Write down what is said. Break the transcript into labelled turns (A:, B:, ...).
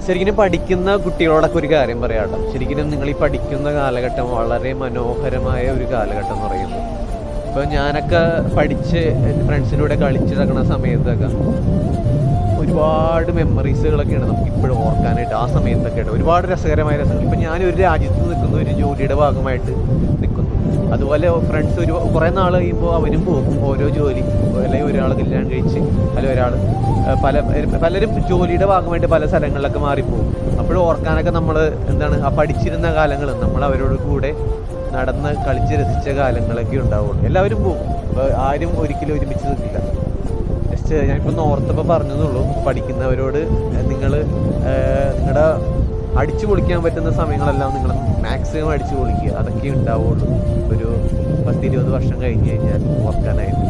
A: ശരിക്കും പഠിക്കുന്ന കുട്ടികളോടൊക്കെ ഒരു കാര്യം പറയാട്ടോ, ശരിക്കും നിങ്ങൾ ഈ പഠിക്കുന്ന കാലഘട്ടം വളരെ മനോഹരമായ ഒരു കാലഘട്ടം എന്ന് പറയുന്നത്. ഇപ്പോൾ ഞാനൊക്കെ പഠിച്ച് ഫ്രണ്ട്സിൻ്റെ കൂടെ കളിച്ചിടക്കണ സമയത്തൊക്കെ ഒരുപാട് മെമ്മറീസുകളൊക്കെയാണ് നമുക്ക് ഇപ്പോഴും ഓർക്കാനായിട്ട്. ആ സമയത്തൊക്കെ ആയിട്ട് ഒരുപാട് രസകരമായ രസങ്ങൾ. ഇപ്പം ഞാനൊരു രാജ്യത്ത് നിൽക്കുന്നു, ഒരു ജോലിയുടെ ഭാഗമായിട്ട് നിൽക്കുന്നു. അതുപോലെ ഫ്രണ്ട്സ് കുറേ നാൾ കഴിയുമ്പോൾ അവനും പോകും ഓരോ ജോലി, അല്ലെങ്കിൽ ഒരാൾ കല്യാണം കഴിച്ച്, അല്ലെങ്കിൽ ഒരാൾ പലരും ജോലിയുടെ ഭാഗമായിട്ട് പല സ്ഥലങ്ങളിലൊക്കെ മാറിപ്പോകും. അപ്പോഴും ഓർക്കാനൊക്കെ നമ്മൾ എന്താണ് ആ പഠിച്ചിരുന്ന കാലങ്ങൾ, നമ്മൾ അവരോട് കൂടെ നടന്ന് കളിച്ച് രസിച്ച കാലങ്ങളൊക്കെ ഉണ്ടാവുള്ളൂ. എല്ലാവരും പോകും, ആരും ഒരിക്കലും ഒരുമിച്ച് നിൽക്കില്ല. ജസ്റ്റ് ഞാനിപ്പോൾ ഓർത്തപ്പോൾ പറഞ്ഞതുള്ളൂ, പഠിക്കുന്നവരോട് നിങ്ങൾ നിങ്ങളുടെ അടിച്ചു പൊളിക്കാൻ പറ്റുന്ന സമയങ്ങളെല്ലാം നിങ്ങൾ മാക്സിമം അടിച്ചു പൊളിക്കുക. അതൊക്കെ ഉണ്ടാവുള്ളൂ ഒരു 10-20 വർഷം കഴിഞ്ഞ് കഴിഞ്ഞാൽ ഓർക്കാനായിട്ട്.